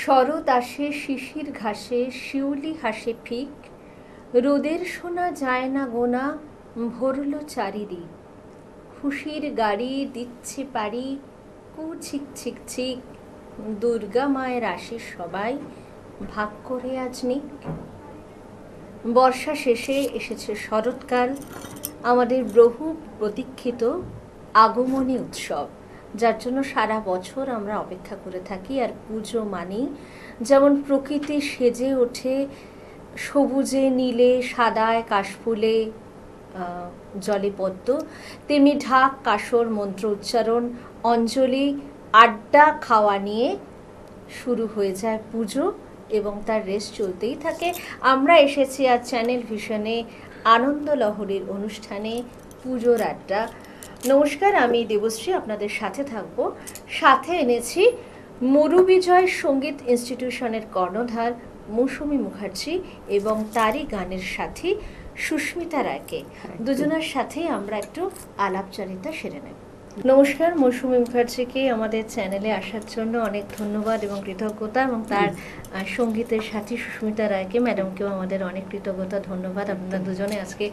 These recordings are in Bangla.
শরৎ আসে শিশির ঘাসে, শিউলি হাসে ফিক, রোদের সোনা যায় না গোনা, ভরল চারিদিক। খুশির গাড়ি দিচ্ছে পাড়ি, কু ছিক ছিক ছিক, দুর্গা মায়ের আসে সবাই, ভাগ করে আজ নিক। বর্ষা শেষে এসেছে শরৎকাল, আমাদের বহু প্রতীক্ষিত আগমনী উৎসব, যার জন্য সারা বছর আমরা অপেক্ষা করে থাকি। আর পুজো মানেই যেমন প্রকৃতি সেজে ওঠে সবুজে নীলে সাদায় কাশফুলে জলে পদ্ম, তেমনি ঢাক কাসর মন্ত্র উচ্চারণ অঞ্জলি আড্ডা খাওয়া নিয়ে শুরু হয়ে যায় পুজো এবং তার রেস চলতেই থাকে। আমরা এসেছি আজ চ্যানেল ভিশনে আনন্দ লহরীর অনুষ্ঠানে পুজোর আড্ডা। নমস্কার, আমি দেবশ্রী আপনাদের সাথে থাকবো। সাথে এনেছি মরুবিজয় সঙ্গীত ইনস্টিটিউশনের কর্ণধার মৌসুমী মুখার্জি এবং তারই গানের সাথী সুস্মিতা রায়কে। দুজনের সাথেই আমরা একটু আলাপচারিতা সেরে নেব। নমস্কার, মৌসুমী মুখার্জিকে আমাদের চ্যানেলে আসার জন্য অনেক ধন্যবাদ এবং কৃতজ্ঞতা, এবং তার সঙ্গীতের সাথী সুস্মিতা রায়কে ম্যাডামকেও আমাদের অনেক কৃতজ্ঞতা ধন্যবাদ। আপনারা দুজনে আজকে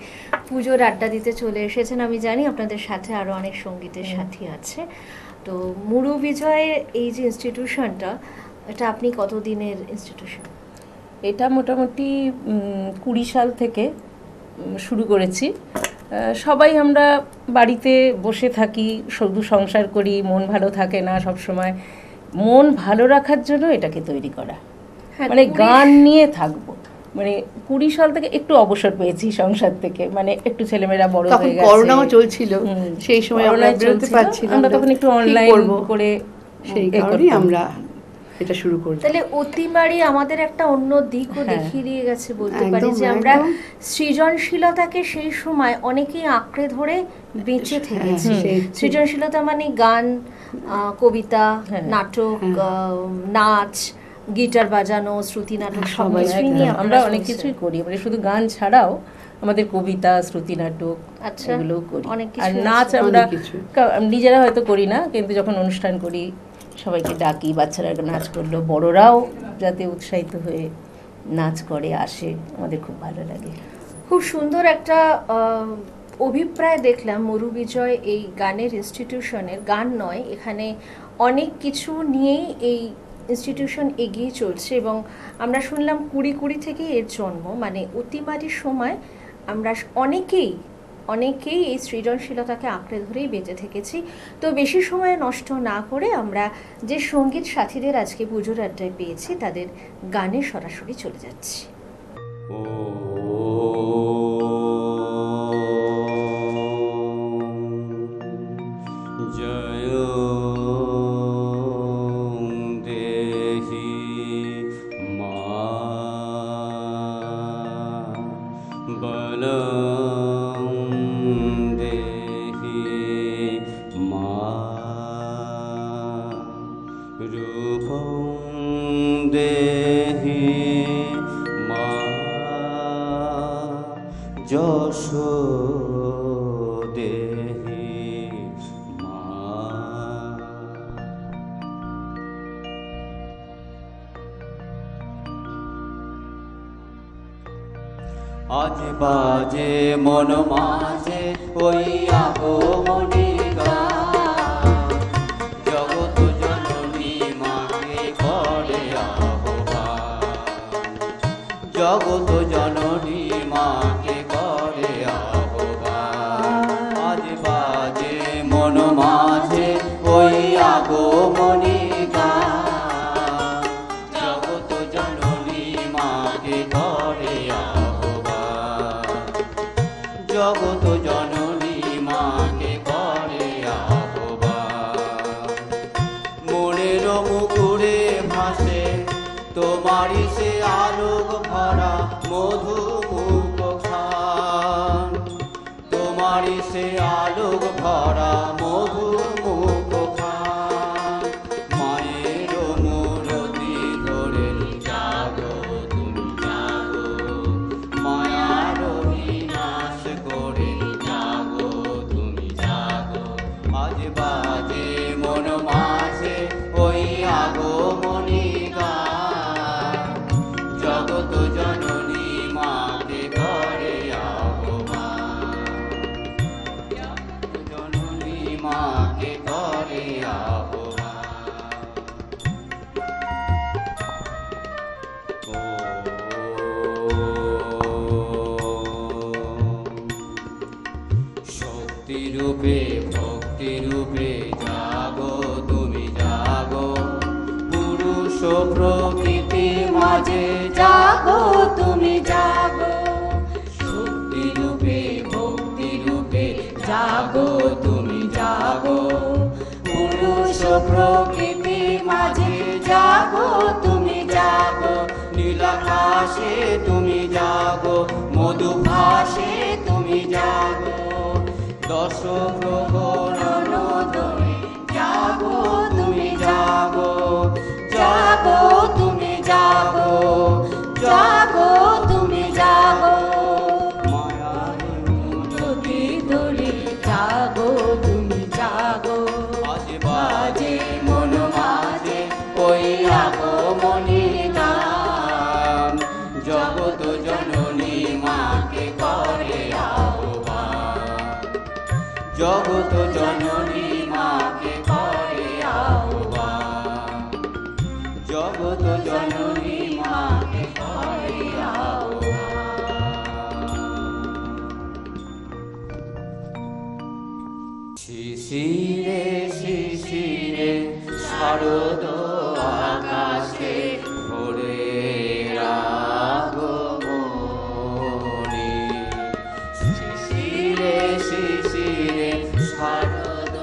পুজোর আড্ডা দিতে চলে এসেছেন। আমি জানি আপনাদের সাথে আরও অনেক সঙ্গীতের সাথী আছে। তো মরুবিজয় এই যে ইনস্টিটিউশনটা, এটা আপনি কতদিনের ইনস্টিটিউশন? এটা মোটামুটি 20 সাল থেকে শুরু করেছি। সবাই আমরা বাড়িতে বসে থাকি, শুধু সংসার করি, মন ভালো থাকে না সব সময়। মন ভালো রাখার জন্য এটাকে তৈরি করা, মানে গান নিয়ে থাকবো। মানে 20 সাল থেকে একটু অবসর পেয়েছি সংসার থেকে, মানে একটু ছেলেমেয়েরা বড় হয়ে গেছে, করোনাও চলছিল সেই সময়, আমরা বেরোতে পারছিলাম, আমরা তখন একটু অনলাইন করে সেই কারণেই আমরা এটা শুরু করি। তাহলে অতিমারি আমাদের একটা অন্য দিকও দেখিয়ে দিয়ে গেছে বলতে পারি, যে আমরা সৃজনশীলতাকে সেই সময় অনেকেই আঁকড়ে ধরে বেঁচে থেকেছি। সৃজনশীলতা মানে গান, কবিতা, নাটক, নাচ, গিটার বাজানো, শ্রুতি নাটক, সব কিছুই নিয়ে আমরা অনেক কিছুই করি। মানে শুধু গান ছাড়াও আমাদের কবিতা, শ্রুতি নাটক এগুলোও করি। আর নাচ আমরা নিজেরা হয়তো করি না, কিন্তু যখন অনুষ্ঠান করি সবাইকে ডাকি, বাচ্চারা নাচ করলো, বড়রাও যাতে উৎসাহিত হয়ে নাচ করে আসে, আমাদের খুব ভালো লাগে। খুব সুন্দর একটা অভিপ্রায় দেখলাম মরুবিজয় এই গানের ইনস্টিটিউশনের। গান নয়, এখানে অনেক কিছু নিয়েই এই ইনস্টিটিউশন এগিয়ে চলছে, এবং আমরা শুনলাম 2020 থেকে এর জন্ম। মানে অতিমারির সময় আমরা অনেকেই এই সৃজনশীলতাকে আঁকড়ে ধরেই বেঁচে থেকেছি। তো বেশি সময় নষ্ট না করে আমরা যে সঙ্গীত সাথীদের আজকে পুজোর আড্ডায় পেয়েছি তাদের গানে সরাসরি চলে যাচ্ছি। আজ বাজে মন মাঝে ওই আগমনী গান, জগৎ জননী মাকে করে আহ্বান, জগৎ জননী মাকে করে আহ্বান। আজ বাজে মন মাঝে ওই আগমনী গান, জগৎ জননী মাকে করে জগৎ জননী মাকে করে আহ্বান। মনের মুকুরে ভাসে তোমারই সে আলোক ভরা মধুমুখ খা, জগত জননী মাকে করে আহ্বান, জননী মাকে করে শক্তি রূপে ভক্তি রূপে জাগো তুমি জাগো, পুরুষ প্রকৃতি মাঝে জাগো তুমি জাগো, শক্তি রূপে ভক্তি রূপে জাগো তুমি জাগো, পুরুষ প্রকৃতি মাঝে জাগো তুমি জাগো, নীলাকাশে তুমি জাগো, মধুভাসে তুমি জাগো, দশ প্রহরণ ধরে জাগো তুমি জাগো, জাগো তুমি জাগো, জাগো তুমি জাগো, মায়ার জ্যোতি ধরে জাগো তুমি জাগো, আজ বাজে মন মাঝে ওই আগমনীর গান, জগত জননী মাকে করে আহ্বান, জগত জননী মাকে করে আহ্বান, জগত জননী মাকে করে আহ্বান। শিশিরে শিশিরে শারদ আকাশে ভোরে আগমনী, শিশিরে শিশিরে শারদ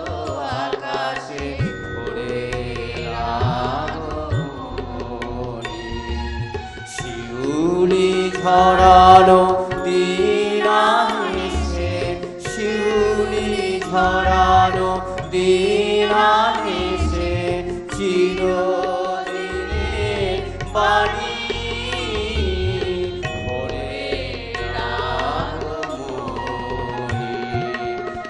আকাশে ভোরে আগমনী, শিউলি ঝরানো দিনানিশে, শিউলি ঝরানো দিনানিশে, চিরদিনের বাণী ভোরে আগমনী,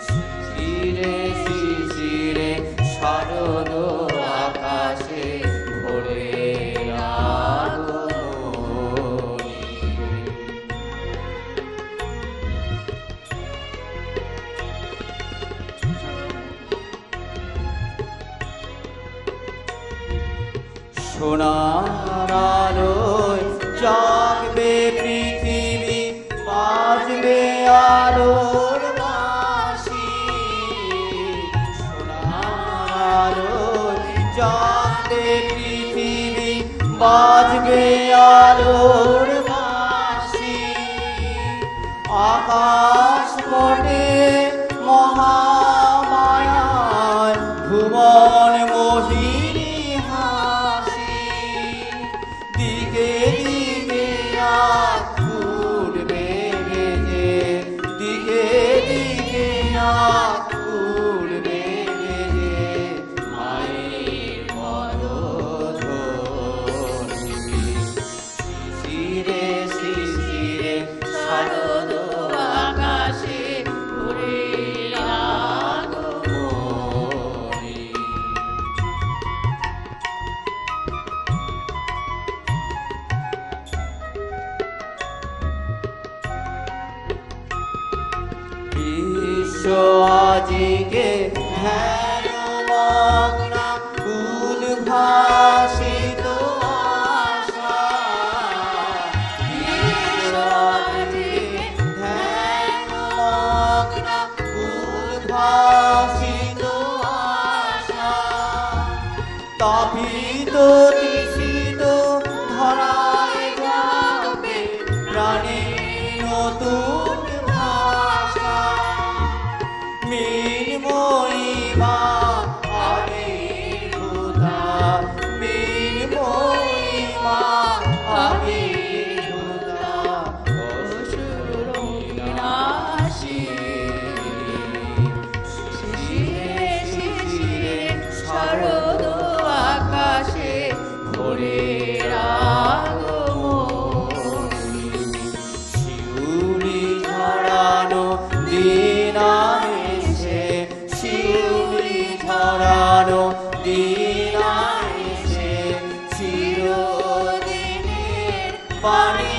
শিশিরে শিশিরে শারদ আকাশে ভোরে আগমনী। সোনার আলোয় জাগবে পৃথিবী, বাজবে আলোর বাঁশি, সোনার আলোয় জাগবে পৃথিবী, বাজবে আলোর বাঁশি, আকাশ পটে মহামায়ায় ভুবন মোহিনী হাসি, দিকে দিকে আজ উঠবে বেজে, দিকে দিকে আজ উঠবে বেজে, মায়ের পদধ্বনি, শিশিরে শিশিরে শারদ আকাশে ভোরে আগমনী। বিশ্ব আজিকে ধ্যান মগ্না, উদ্ভাসিত আশা, বিশ্ব আজিকে ধ্যান মগ্না, উদ্ভাসিত আশা, তাপিত তৃষিত ধরায় যাবে প্রাণে নতুন ভাষা, মৃন্ময়ী মা আবির্ভূতা, মৃন্ময়ী মা আবির্ভূতা, অসুর বিনাশিনী, শিশিরে শিশিরে শারদ আকাশে ভোরে আগমনী, পানি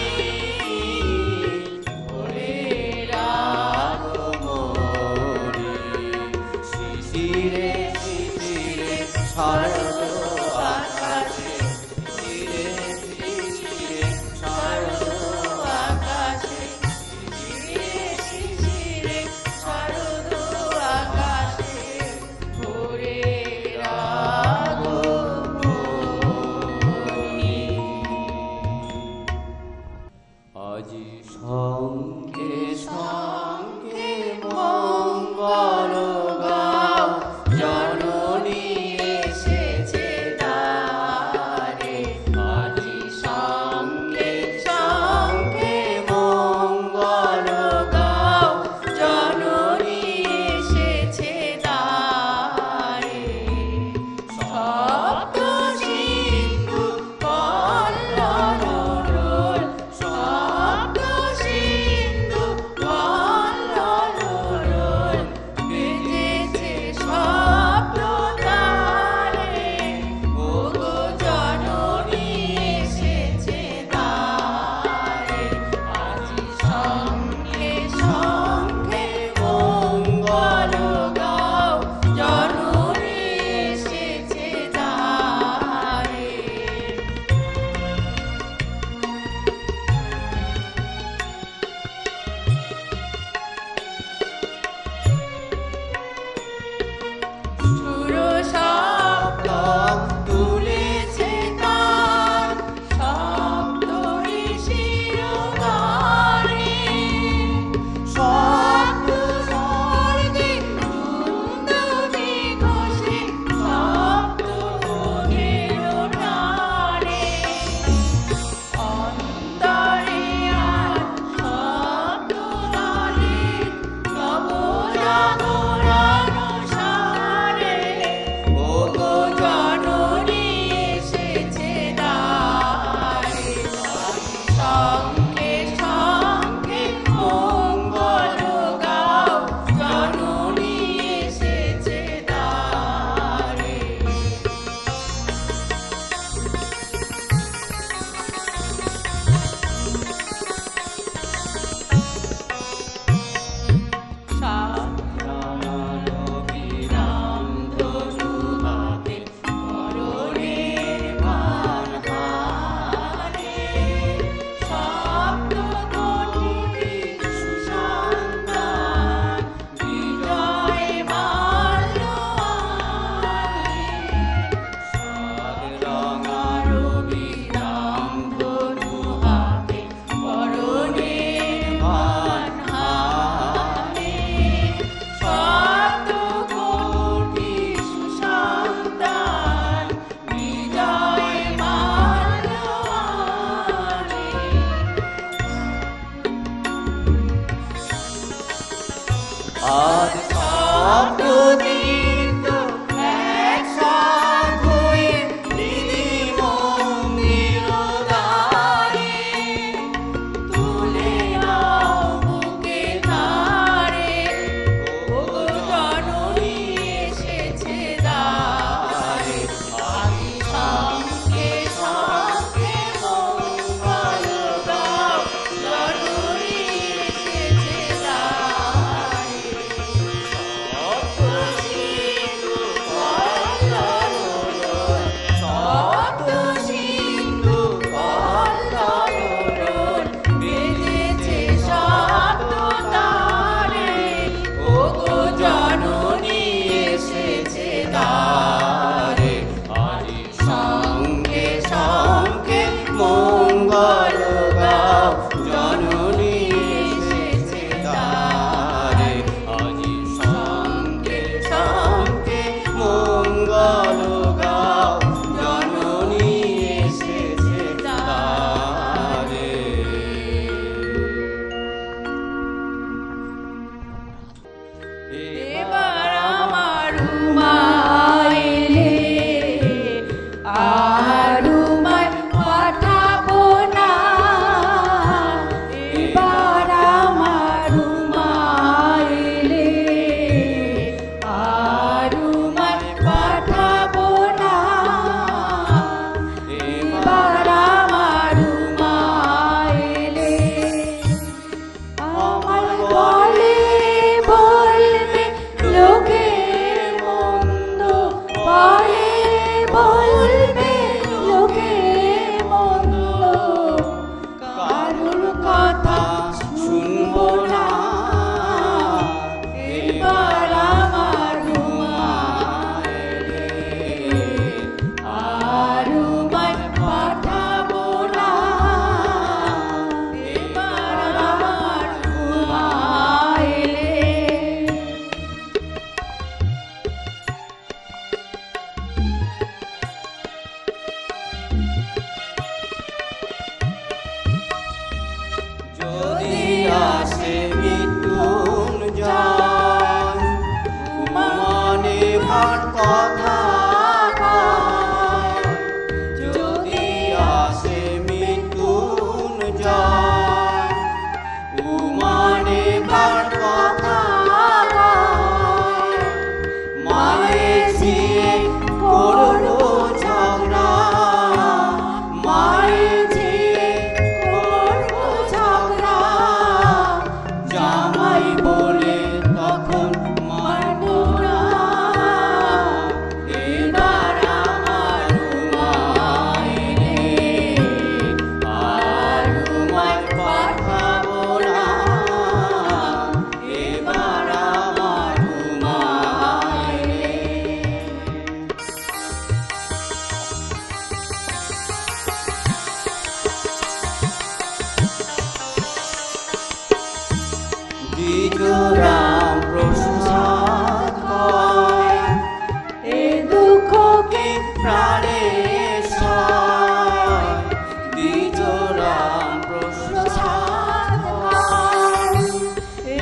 ভোরের আগমনী শিশিরে শিশিরে শরৎ আকাশে শিশিরে শিশিরে শরৎ আকাশে শিশিরে শিশিরে শরৎ আকাশে ভোরের আগমনী আজি সঙ্গে সঙ্গে মঙ্গল গাও জননী এসেছে দ্বারে আজি সঙ্গে সঙ্গে মঙ্গল গাও জননী এসেছে দ্বারে সপ্ত সিন্ধু কল্লোল সপ্ত সিন্ধু কল্লোল বেজেছে শব্দ তারে ওগো জননী এসেছে দ্বারে আজি সঙ্গে সঙ্গে মঙ্গল গাও জননী এসেছে দ্বারে সুর শব্দ তুলেছে তার শব্দ ঋষির গানে শব্দ স্বর্গে দুন্দুভি ঘোষে শব্দ ওঠের টানে অন্তরে আর শব্দ লালে নবজাগরণ সারে ওগো জননী এসেছে দ্বারে সঙ্গে সঙ্গে মঙ্গল গাও জননী এসেছে দ্বারে বিরাম ধনু হাতে মরণের ভার হারে শব্দ কোটি সুসন্তান বিজয় মাল্য রঙার বিরাম ধনু হাতে মরণের ভার হারে শব্দ কোটি সুসন্তান বিজয় মাল্য আজ শব্দ দীপ্ত একসাথ হয়ে নিধি মন্দির দ্বারে তুলে নাও বুকে ধারে ওগো জননী এসেছে দ্বারে আজি সঙ্গে সঙ্গে মঙ্গল গাও জননী এসেছে দ্বারে সপ্ত দ্বিজরাম প্রসাদ কয়, এ দুঃখকে প্রাণে সয়, দ্বিজরাম প্রসাদ কয়,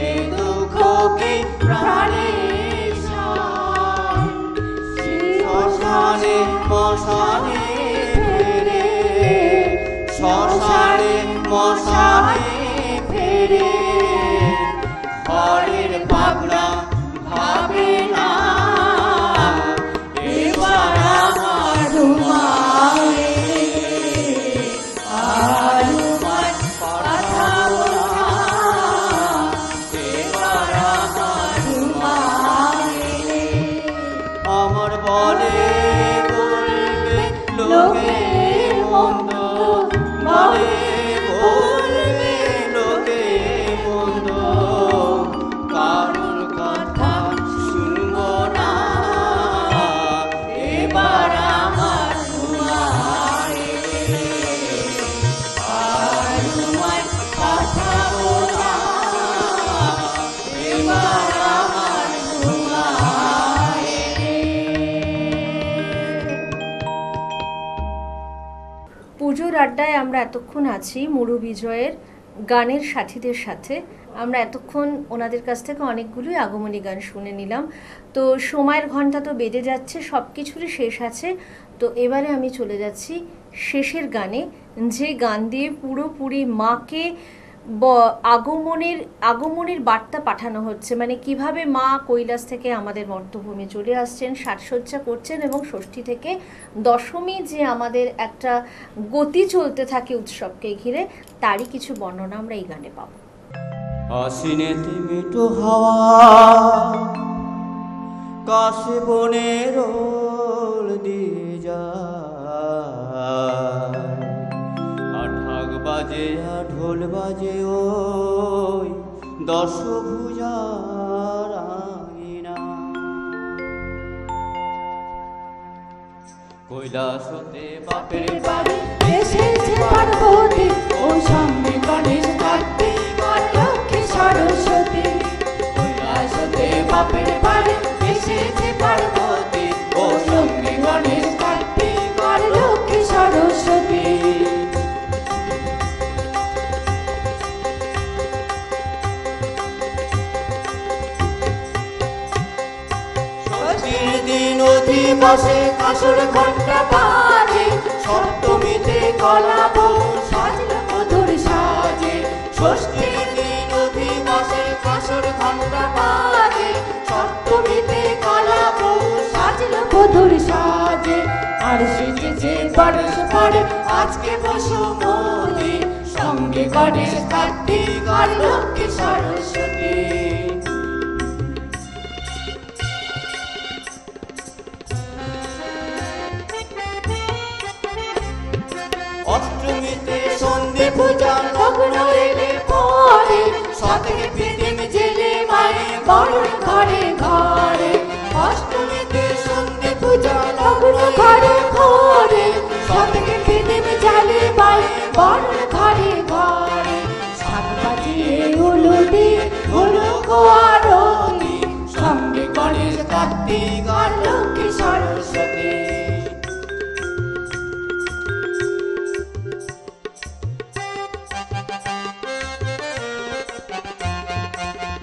এ দুঃখকে প্রাণে সয়, শ্মশানে মশানে ফেরে, শ্মশানে মশানে ফেরে, ঘরের ভাবনা ভাবে না, এবার আমার রুমালে আর রুমাল পাঠাবো না, এবার আমার রুমালে। আমার বলে বলবে লোকে মন্দ, বলে বলবে লোকে মন্দ, কারোর কথা শুনবো না, এবার আমার রুমালে আর রুমাল পাঠাবো না, এবার আমার রুমালে। পুজোর আড্ডায় আমরা এতক্ষণ আছি মুরু বিজয়ের গানের সাথীদের সাথে। আমরা এতক্ষণ ওনাদের কাছ থেকে অনেকগুলোই আগমনী গান শুনে নিলাম। তো সময়ের ঘন্টা তো বেজে যাচ্ছে, সব কিছুরই শেষ আছে। তো এবারে আমি চলে যাচ্ছি শেষের গানে, যে গান দিয়ে পুরোপুরি মাকে আগমনের বার্তা পাঠানো হচ্ছে, মানে কিভাবে মা কৈলাস থেকে আমাদের মর্তভূমি চলে আসছেন, সাজসজ্জা করছেন, এবং ষষ্ঠী থেকে দশমী যে আমাদের একটা গতি চলতে থাকে উৎসবকে ঘিরে, তারই কিছু বর্ণনা আমরা এই গানে পাবো। আশ্বিনেতে মিঠু হাওয়া কাশে বনের ওল দিয়ে যায়, ঢাক বাজে আর ঢোল বাজে ওই দশভুজার আঙিনা, কৈলাস হতে বাপের বাড়ি এসেছে পার্বতী, ও সামনে গণেশ কার্তিক আর লক্ষ্মী সরস্বতী। কৈলাস হতে বাপের বাড়ি এসেছে পার্বতী, ও সঙ্গে গণেশ কার্তিক আর লক্ষ্মী সরস্বতী। ষষ্ঠীর দিন অধিবাসে কাসর ঘণ্টা বাজে, সপ্তমীতে কলা বউ সাজল মধুর সাজে। ষষ্ঠীর দিন অধিবাসে কাসর ঘণ্টা বাজে, সপ্তমীতে কলা বউ সাজল মধুর সাজে। আর সেজেছে পরশ পরে আজকে বসুমতী, সঙ্গে গণেশ কার্তিক আর লক্ষ্মী সরস্বতী। অষ্টমীতে সন্ধে পূজা লগ্ন এলে পরে, সাথে পিদিম জেলে মায়ে বরণ ঘরে ঘরে। অষ্টমীতে সন্ধে পূজা লগ্ন ঘরে ঘরে, সাথে পিদিম জেলে মায়ে বরণ ঘরে ঘরে। সাত বাজিয়ে উলুদি হলো আরতি, সঙ্গে গণেশ কার্তিক আর লক্ষ্মী সরস্বতী।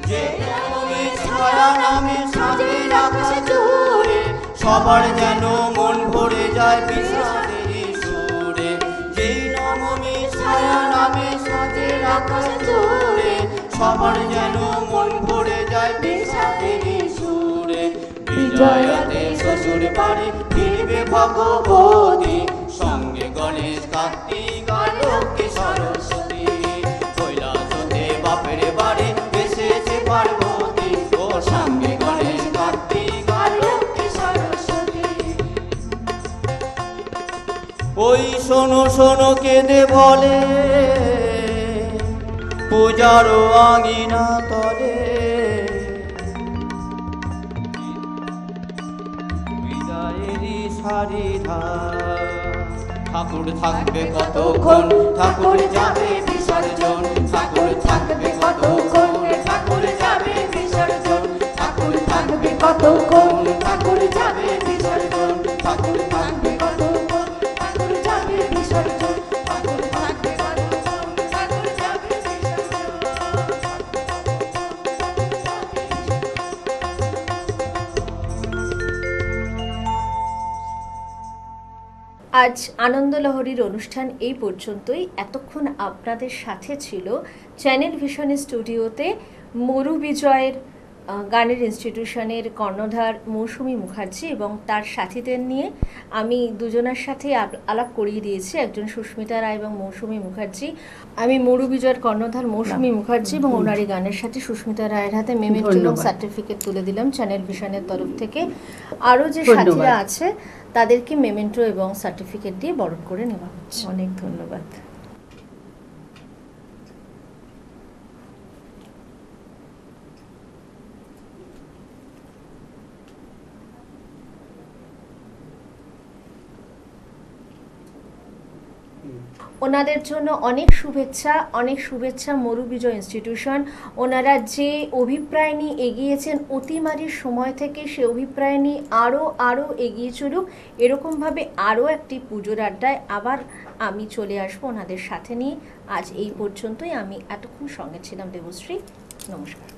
যে নবমী ছায়া নামে সাজে আকাশ জুড়ে, সবার যেন মন ভরে যায় বিষাদের সুরে। যেই নবমী ছায়া নামে সাজে আকাশ জুড়ে, সবার যেন মন ভরে যায় বিষাদের সুরে। বিজয়াতে শ্বশুর বাড়ি ফিরবে ভগবতী, সঙ্গে গণেশ কার্তিক আর লক্ষ্মী সরস্বতী। কৈলাস হতে বাপের বাড়ি এসেছে পার্বতী, ও সঙ্গে গণেশ কার্তিক আর লক্ষ্মী সরস্বতী। ওই শোনো শোনো কেঁদে বলে পূজারও আঙিনা তলে, বিদায়েরই সারি ধার। ঠাকুর থাকবে কতক্ষণ, ঠাকুর যাবে বিসর্জন, ঠাকুর থাকবে কতক্ষণ, ঠাকুর আজ আনন্দলহরীর অনুষ্ঠান এই পর্যন্তই। এতক্ষণ আপনাদের সাথে ছিল চ্যানেল ভিশনের স্টুডিওতে মরু বিজয়ের গানের ইনস্টিটিউশনের কর্ণধার মৌসুমী মুখার্জি এবং তার সাথীদের নিয়ে আমি দুজনের সাথে আলাপ করিয়ে দিয়েছি, একজন সুস্মিতা রায় এবং মৌসুমী মুখার্জি। আমি মরু বিজয়ের কর্ণধার মৌসুমী মুখার্জি এবং ওনারই গানের সাথে সুস্মিতা রায়ের হাতে মেমেন্টো এবং সার্টিফিকেট তুলে দিলাম চ্যানেল ভিশনের তরফ থেকে। আরও যে সাথীরা আছে তাদেরকে মেমেন্টো এবং সার্টিফিকেট দিয়ে বরণ করে নেওয়া হচ্ছে। অনেক ধন্যবাদ। ওনাদের জন্য অনেক শুভেচ্ছা মরু বিজয় ইনস্টিটিউশন। ওনারা যে অভিপ্রায় নিয়ে এগিয়েছেন অতিমারির সময় থেকে, সে অভিপ্রায় নিয়ে আরও এগিয়ে চলুক। এরকমভাবে আরও একটি পুজোর আড্ডায় আবার আমি চলে আসবো ওনাদের সাথে নিয়ে। আজ এই পর্যন্তই। আমি এতক্ষণ সঙ্গে ছিলাম দেবশ্রী। নমস্কার।